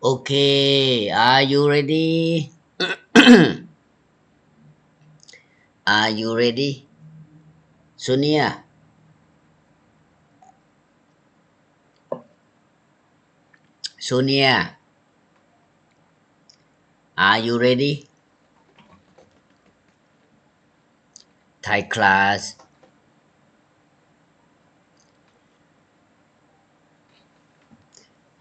Okay, are you ready? Are you ready? Sonia? Sonia? Are you ready? Thai class.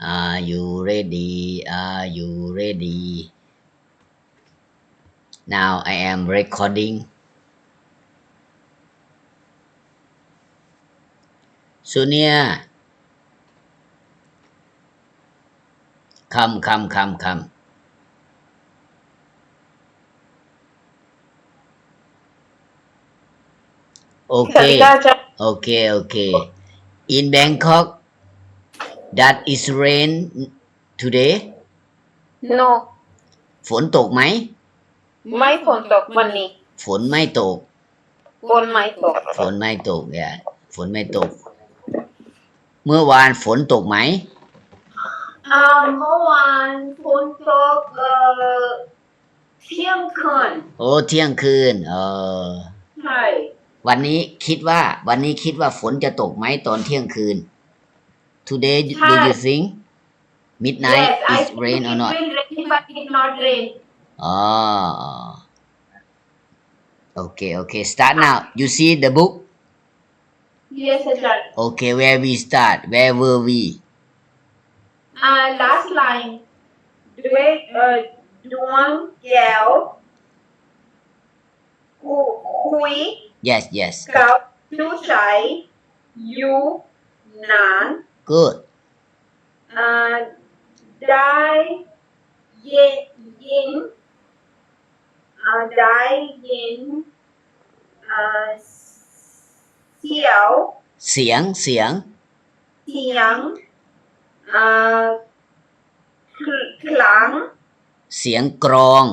Are you ready? Are you ready? Now I am recording. Sonia. Come. Okay. In Bangkok, that is rain today? No ฝนตกไหม ไม่ฝนตกวันนี้ ฝนไม่ตก ฝนไม่ตก ฝนไม่ตก yeah ฝนไม่ตก เมื่อวานฝนตกไหม เมื่อวานฝนตกเที่ยงคืน โอ้เที่ยงคืนใช่ วันนี้คิดว่าฝนจะตกไหมตอนเที่ยงคืน Today do you think midnight is rain or not? It will rain but it not rain. Okay. Start now. You see the book? Yes, sir. Okay, where we start? Where were we? Last line. ด้วยดวงแก้วคุย Yes. กับผู้ชายอยู่นาน Good. ได้ยินเสียงครั้ง เสียงกรอง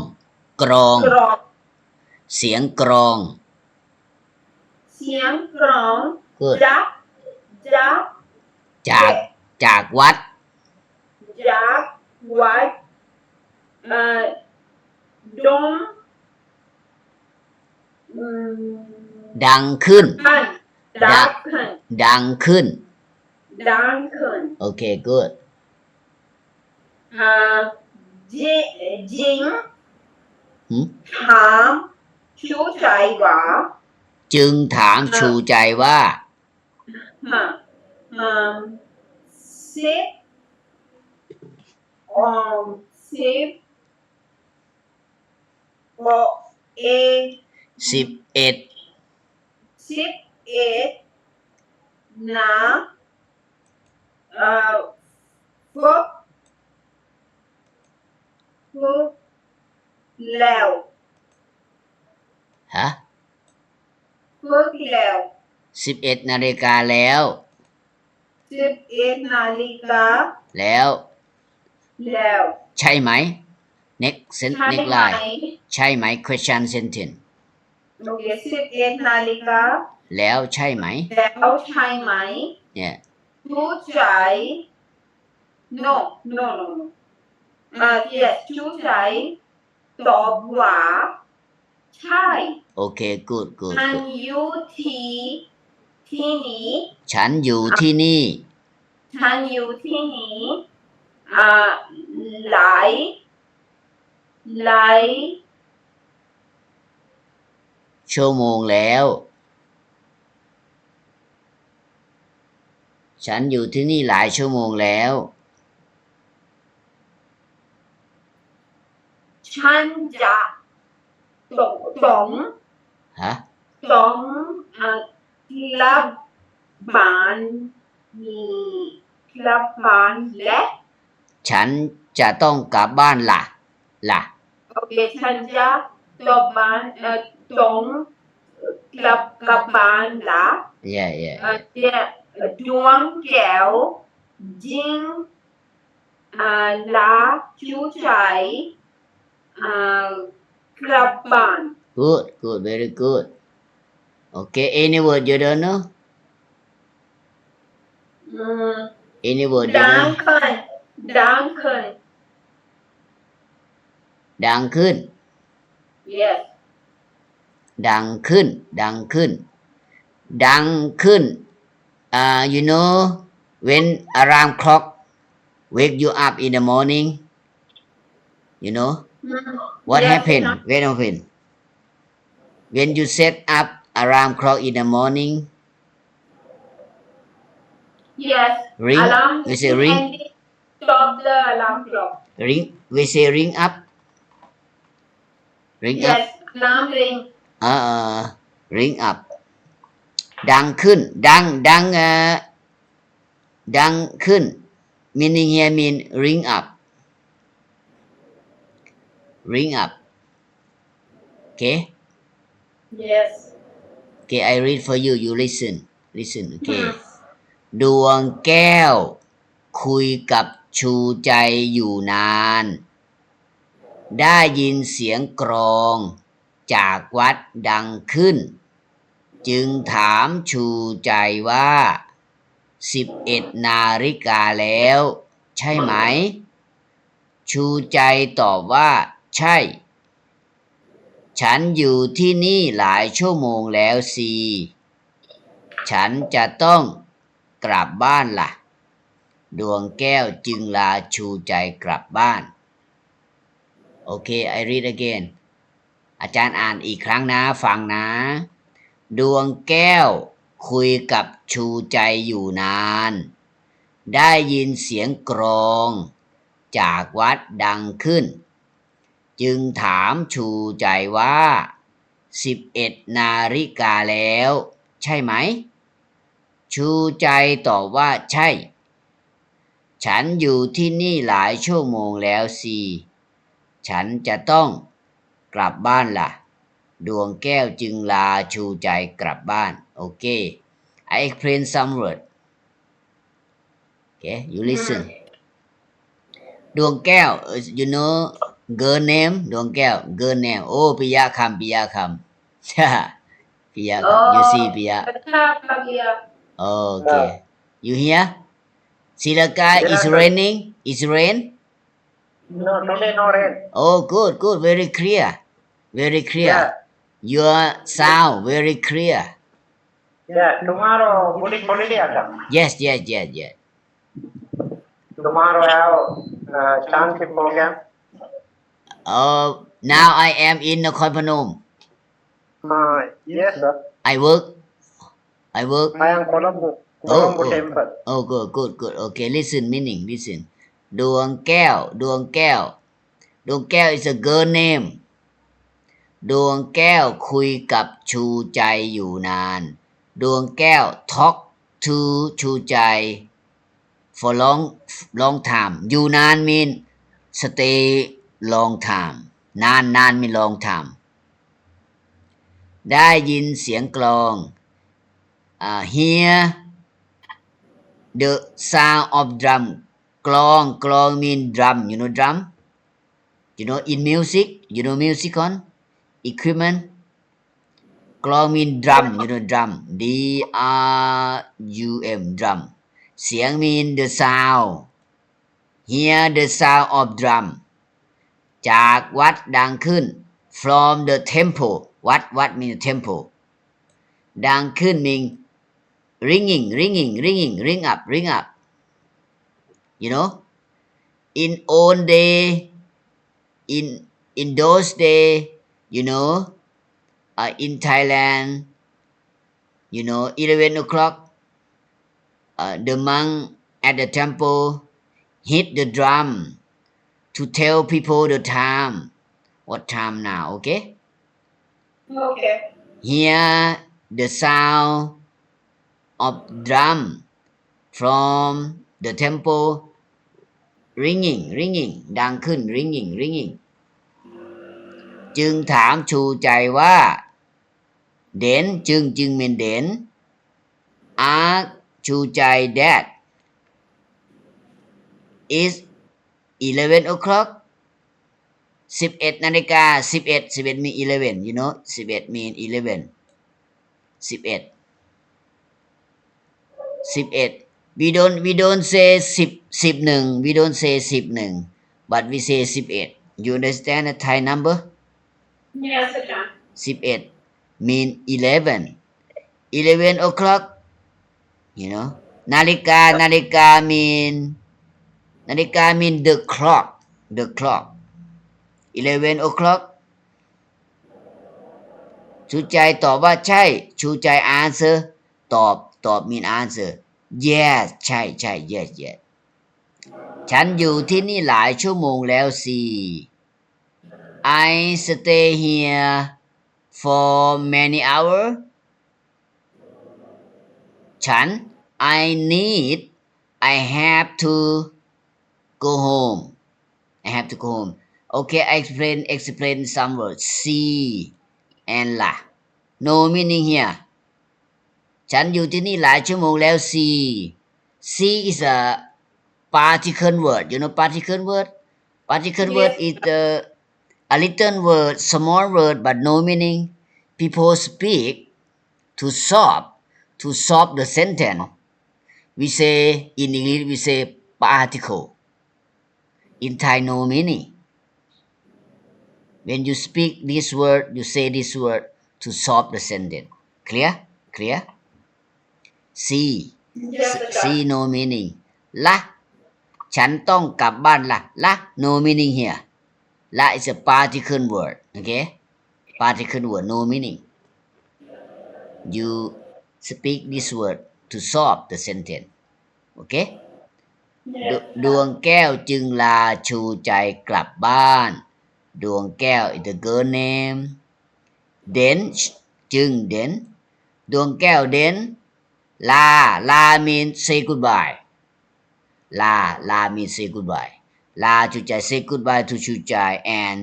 เสียงกรอง Good. จากวัด ดงดังขึ้น ดังขึ้น Okay, good. จิงถามชูใจว่า จึงถามชูใจว่า11นะฝึกแล้ว ฮะ ฝึกแล้ว 11 นาฬิกาแล้ว 11 นาฬิกา แล้ว ใช่ไหม next line ใช่ไหม question sentence Okay, 11 นาฬิกา แล้วใช่ไหม yeah ผู้ชาย no yes ผู้ชายตอบว่าใช่ Okay, good. ฉันอยู่ที่นี่ ฉันอยู่ที่นี่ หลาย ชั่วโมงแล้ว ฉันอยู่ที่นี่หลายชั่วโมงแล้ว ฉันจะต้องกลับบ้านและ ฉันจะต้องกลับบ้านล่ะ Okay, ฉันจะต้องกลับบ้านละ yeah ดวงแก้วจิงละชูใจกลับบ้าน good very good okay any word you don't know any word you don't know Danke ดังขึ้น Yes. ดังขึ้น ดังขึ้น ดังขึ้น you know when alarm clock wake you up in the morning you know what Yes, happened enough. when you set up alarm clock in the morning Yes. ring Alarm we say ring and stop the alarm clock. we say ring up ring up Yes. Alarm ring. ring up ดังขึ้น ดังดังขึ้น meaning here mean ring up ring up okay Yes. okay I read for you you listen okay ดวงแก้วคุยกับชูใจอยู่นานได้ยินเสียงกรองจากวัดดังขึ้นจึงถามชูใจว่า11 นาฬิกาแล้วใช่ไหมชูใจตอบว่าใช่ฉันอยู่ที่นี่หลายชั่วโมงแล้วสิฉันจะต้องกลับบ้านล่ะดวงแก้วจึงลาชูใจกลับบ้านโอเค I read again อาจารย์อ่านอีกครั้งนะฟังนะดวงแก้วคุยกับชูใจอยู่นานได้ยินเสียงกรองจากวัดดังขึ้นจึงถามชูใจว่า11 นาฬิกาแล้วใช่ไหมชูใจตอบว่าใช่ฉันอยู่ที่นี่หลายชั่วโมงแล้วสิฉันจะต้องกลับบ้านล่ะดวงแก้วจึงลาชูใจกลับบ้านโอเค I explain some word okay you listen ดวงแก้ว you know girl name ดวงแก้ว girl name โอ้ปิยะคำปิยะคำ ปิยะคำ you see ปิยะ okay you hear Silaka is raining is rain No, today no rain. oh good very clear your sound very clear Yeah, tomorrow Buddhist holiday ada. yes Tomorrow have chant program. Now I am in Nakhon Phanom Yes, sir. I work I am Colombo temple. Oh good okay listen meaning listen ดวงแก้ว is a girl name ดวงแก้วคุยกับชูใจอยู่นานดวงแก้ว talk to ชูใจ for long time อยู่นาน mean stay long time นาน mean long time ได้ยินเสียงกลองhear the sound of drum กลอง mean drum you know drum you know in music you know musicon equipment กลอง mean drum you know drum D R U M drum เสียง mean the sound hear the sound of drum จากวัดดังขึ้น from the temple วัด mean temple ดังขึ้น mean ringing ring up you know in old day in those day you know in Thailand you know 11 o'clock the monk at the temple hit the drum to tell people the time what time now okay hear the sound of drum from the temple ringing ดังขึ้น ringing จึงถามชูใจว่าเด่นจึง mean เด่น ask ชูใจ that is 11 o'clock 11 นาฬิกา11 mean 11 you know 11 mean 11 we don't say 11 we don't say 11 but we say 11 You understand the Thai number? Yes, อาจารย์ 11 mean 11 o'clock. You know? นาฬิกา mean the clock. 11 o'clock. ชูใจตอบว่าใช่ ชูใจ answer ตอบ mean answer. Yes ใช่ yes. ฉันอยู่ที่นี่หลายชั่วโมงแล้วสิ I stay here for many hours. ฉัน I have to go home. Okay, I explain some words. See and la. No meaning here. ฉันอยู่ที่นี่หลายชั่วโมงแล้วสิ See is a particle word. You know particle word? Particle word is a little word, small word, but no meaning. People speak to solve the sentence. We say, in English, we say particle. In Thai, no meaning. When you speak this word, you say this word to solve the sentence. Clear? See. Yes, อาจารย์ See, no meaning. La. ฉันต้องกลับบ้านละ La, no meaning here. La is a particle word. Okay? Particle word, no meaning. You speak this word to solve the sentence. Okay? ดวงแก้วจึงลาชูใจกลับบ้าน ดวงแก้ว is the girl name. Then จึง then ดวงแก้ว then ลา means say goodbye. ลา means say goodbye. ลาชูใจ say goodbye to ชูใจ and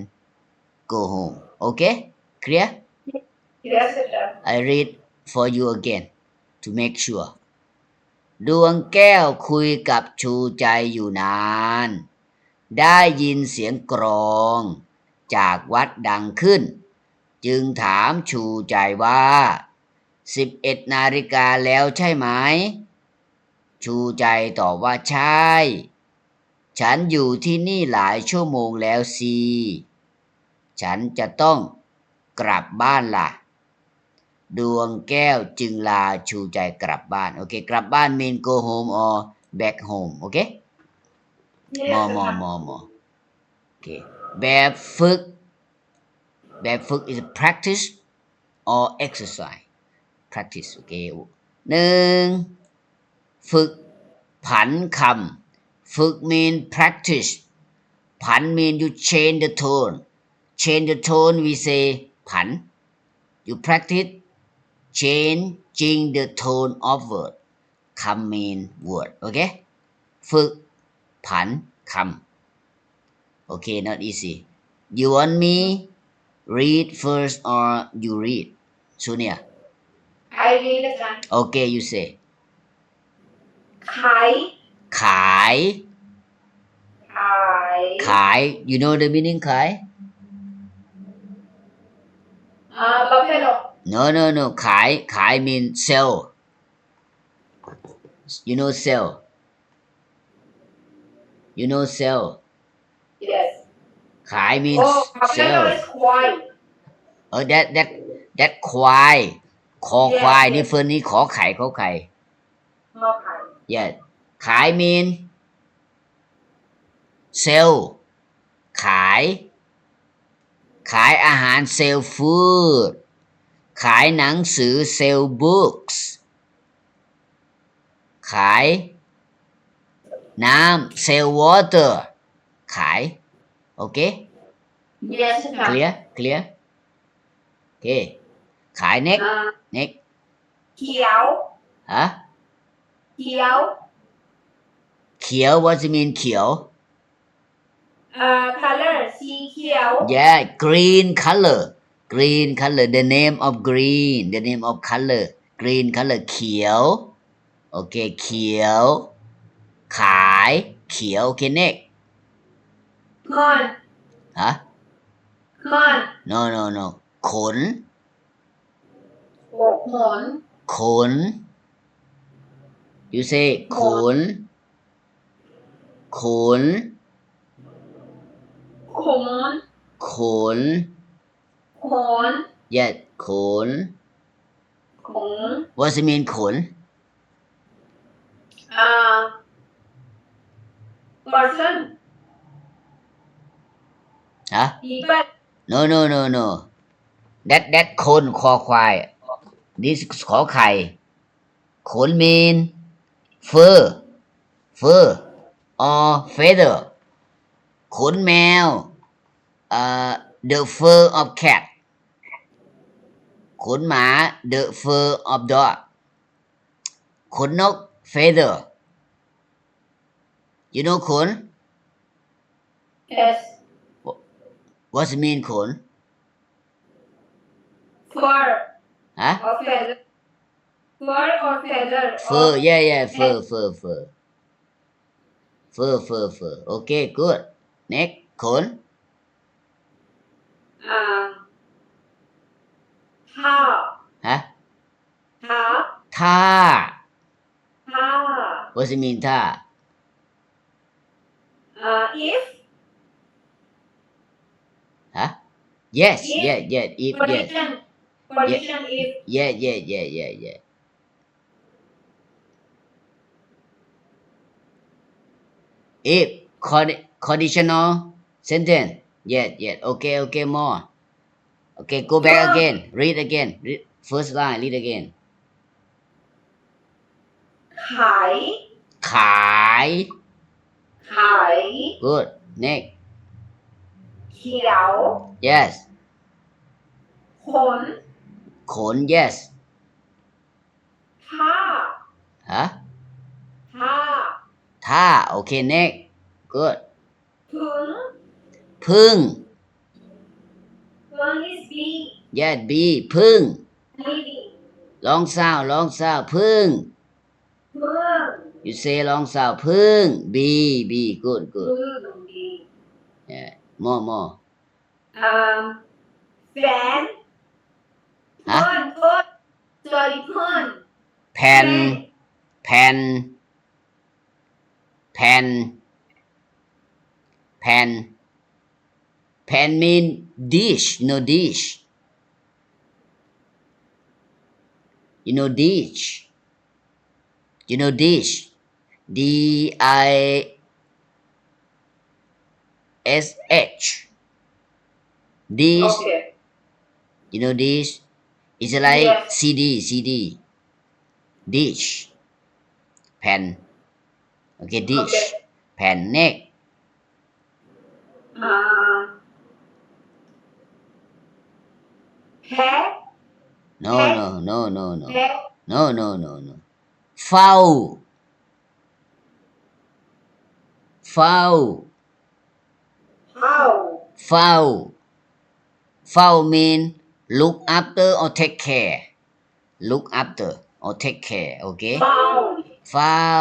go home. Okay? Clear? Yes, อาจารย์ I read for you again to make sure. ดวงแก้วคุยกับชูใจอยู่นาน ได้ยินเสียงกรองจากวัดดังขึ้น จึงถามชูใจว่า 11 นาฬิกาแล้วใช่ไหม ชูใจตอบว่าใช่ ฉันอยู่ที่นี่หลายชั่วโมงแล้วสิ ฉันจะต้องกลับบ้านล่ะ ดวงแก้วจึงลาชูใจกลับบ้าน Okay, กลับบ้าน mean go home or back home. Okay? More. Okay. แบบฝึก is practice or exercise. Practice. Okay. 1. ฝึกผันคำ ฝึก mean practice. ผัน mean you change the tone. Change the tone, we say ผัน. You practice changing the tone of word. คำ mean word. Okay? ฝึกผันคำ Okay, not easy. You want me read first or you read? Sonia. I read อาจารย์ Okay, you say. ขาย ขาย You know the meaning ขาย buffalo No. ขาย mean sell. You know sell. Yes. ขาย means buffalo sell. is quiet. That ควายคอควาย Yes. นี่เฟิร์นนี้ขอไข่ Okay. Yes. ขาย mean sell. ขายอาหาร sell food. ขายหนังสือ sell books. ขายน้ำ sell water. ขาย Okay? Yes. Clear? Okay. ขาย next. เขียว Huh? เขียว what does it mean เขียว color สีเขียว Yeah, green color. The name of green. The name of color. Green color เขียว Okay, เขียว ขาย เขียว Okay, next. คน Huh? คน No. ขน ขน You say ขน คน ขน ขน ขน yes ขน ขน what does it mean ขน person ฮะ people no that คนคอควาย this ขอไข่ขน mean fur or feather ขนแมวthe fur of cat ขนหมา the fur of dog ขนนก feather you know ขน yes what's it mean ขน fur ฮะ or feather fur or feather fur yeah fur okay good next ขน how ฮะ how ท่า how what's it mean ท่า if ฮะ yes If. if yes position if yeah if conditional sentence yes okay more okay go back again read again first line read again ขาย ขาย ขาย good next เขียว yes ขน ขน yes ท่า ฮะ ท่า ท่า okay next good ถึง พึ่ง one is B yes B พึ่ง leading ลองซาวพึ่ง เมือง you say ลองซาวพึ่ง B good เมือง B yeah more แฟน ฮะ เพิ่นสวัสดีเพิ่น แผ่น แผ่น mean dish dish you know dish D I S H dish okay you know dish it's like Yes. CD dish แผ่น okay dish Okay. แผ่น next แพ้ no แพ้ เฝ้า mean look after or take care okay เฝ้า foul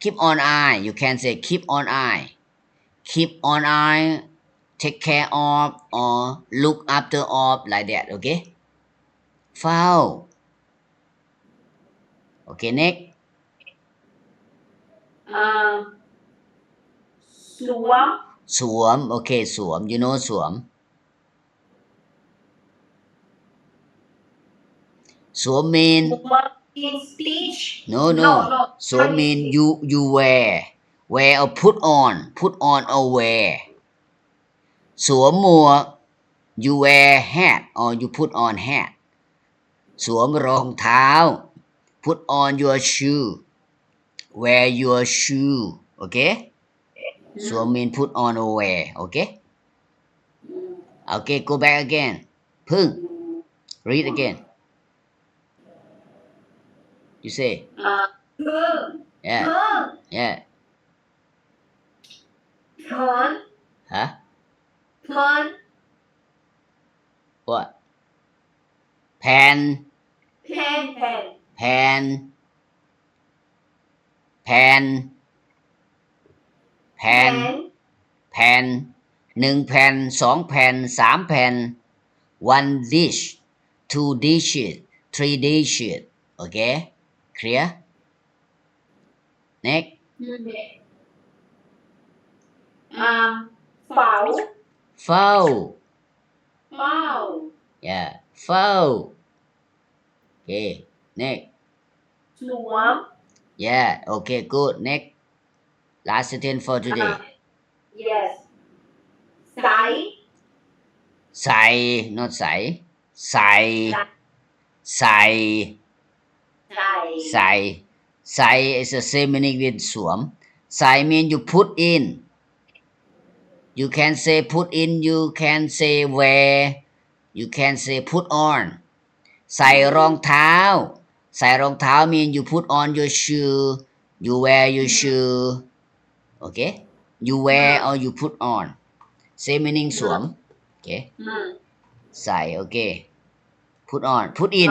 keep on eye you can say keep on eye take care of or look after of like that okay foul okay next สวม okay สวม you know สวม mean in speech no สวม How mean you you wear or put on or wear สวมหมวก you wear hat or you put on hat สวมรองเท้า put on your shoe wear your shoe okay สวม mean put on or wear okay go back again พึ่ง read again you say พึ่ง yeah พึ่ง yeah เถิน ฮะ เถิน what แผ่น แผ่น 1 แผ่น 2 แผ่น 3 แผ่น 1 dish 2 dishes 3 dishes okay clear next Pháo. เฝ้า Pháo. yeah เฝ้า okay next Xuống. yeah okay good next last sentence for today Yes. Sải. ใส่ not ใสใส่ใส่ Sải. ใส่ใส่ is the same meaning with สวมใส่ mean you put in you can say put in you can say wear you can say put on ใส่รองเท้าใส่รองเท้า mean you put on your shoe you wear your shoe okay you wear or you put on same meaning สวม okay ใส่ okay put on put in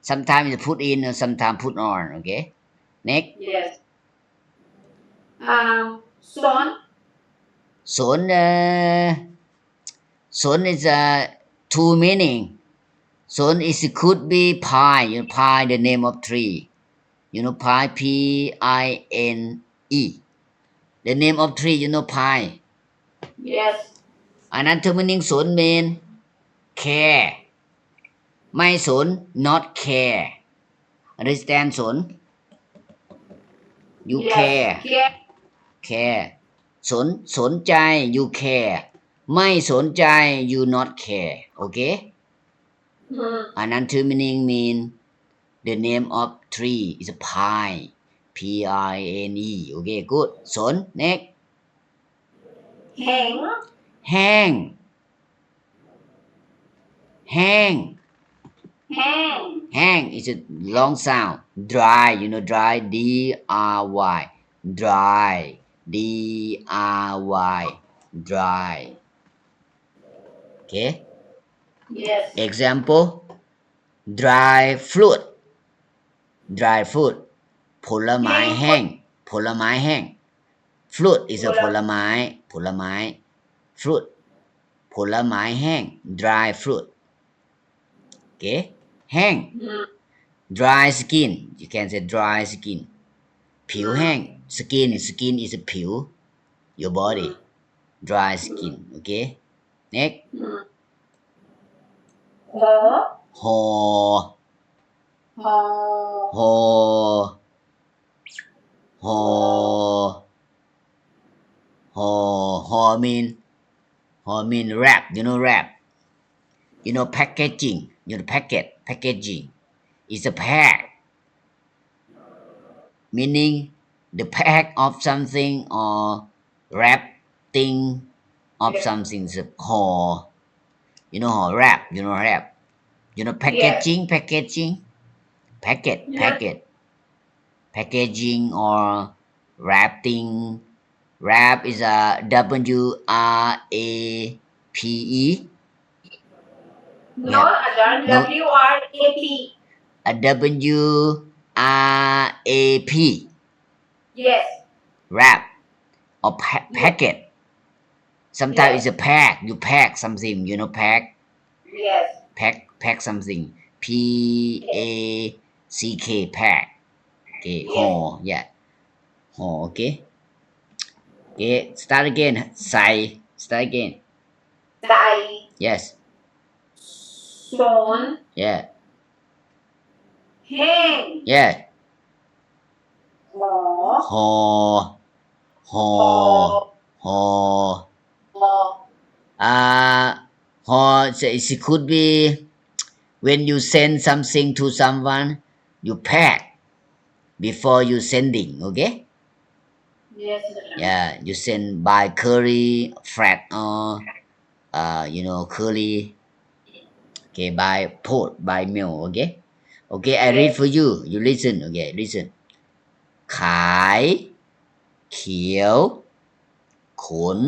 sometimes you put in or sometimes put on okay next Yes. Son. สนสน is two meaning สน is could be pine you know pine the name of tree you know pine P-I-N-E the name of tree you know pine Yes. another meaning สน mean care ไม่สน not care understand สน you Yes. care Care. care สนใจ you care ไม่สนใจ you not care okay another meaning mean the name of tree is a pine P-I-N-E okay good สน next Hang. แห้งแห้ง Hang. hang is a long sound dry you know dry D-R-Y dry D-R-Y dry okay Yes. example dry fruit dry fruit ผลไม้แห้งผลไม้แห้ง fruit is a ผลไม้ fruit ผลไม้แห้ง dry fruit okay แห้ง dry skin you can say dry skin ผิวแห้ง skin is a ผิว your body dry skin okay next หอ หอ หอ หอ mean wrap you know wrap you know packaging you know packaging is a pack meaning the pack of something or wrapping of something is a ห่อ you know ห่อ wrap you know wrap you know packaging packaging or wrapping wrap is a W-R-A-P-E No, W-R-A-P. a W-R-A-P Yes. wrap or packet sometimes it's a pack you pack something you know pack Yes. pack something P-A-C-K pack okay ห่อ yeah ห่อ okay okay start again ใส่ start again Sải. yes Son. yeah Hang. yeah Hò. ห่อ ห่อ ห่อ Hò.ห่อ it could be when you send something to someone you pack before you sending okay Yes. yeah you send by courier freight or you know courier okay by post by mail okay I read for you you listen okay listen ขาย เขียว ขน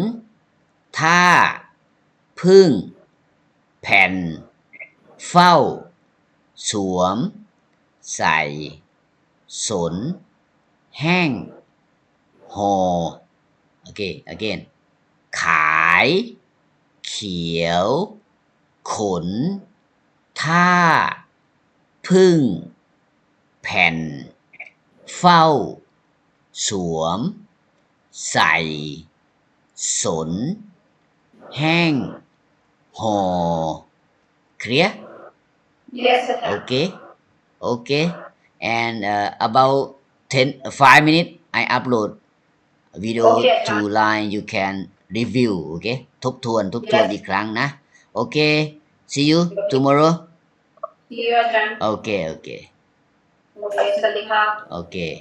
ท่า พึ่ง แผ่น เฝ้า สวม ใส่ สน แห้ง ห่อ okay again ขาย เขียว ขน ท่า พึ่ง แผ่น เฝ้า สวม ใส่ ส สนแห้งห่อ clear Yes, sir. okay and about 5 minutes I upload video Okay, to sir. line you can review okay ทบทวน Yes. อีกครั้งนะ okay see you tomorrow See you, Ajahn. okay Okay, สวัสดีครับ okay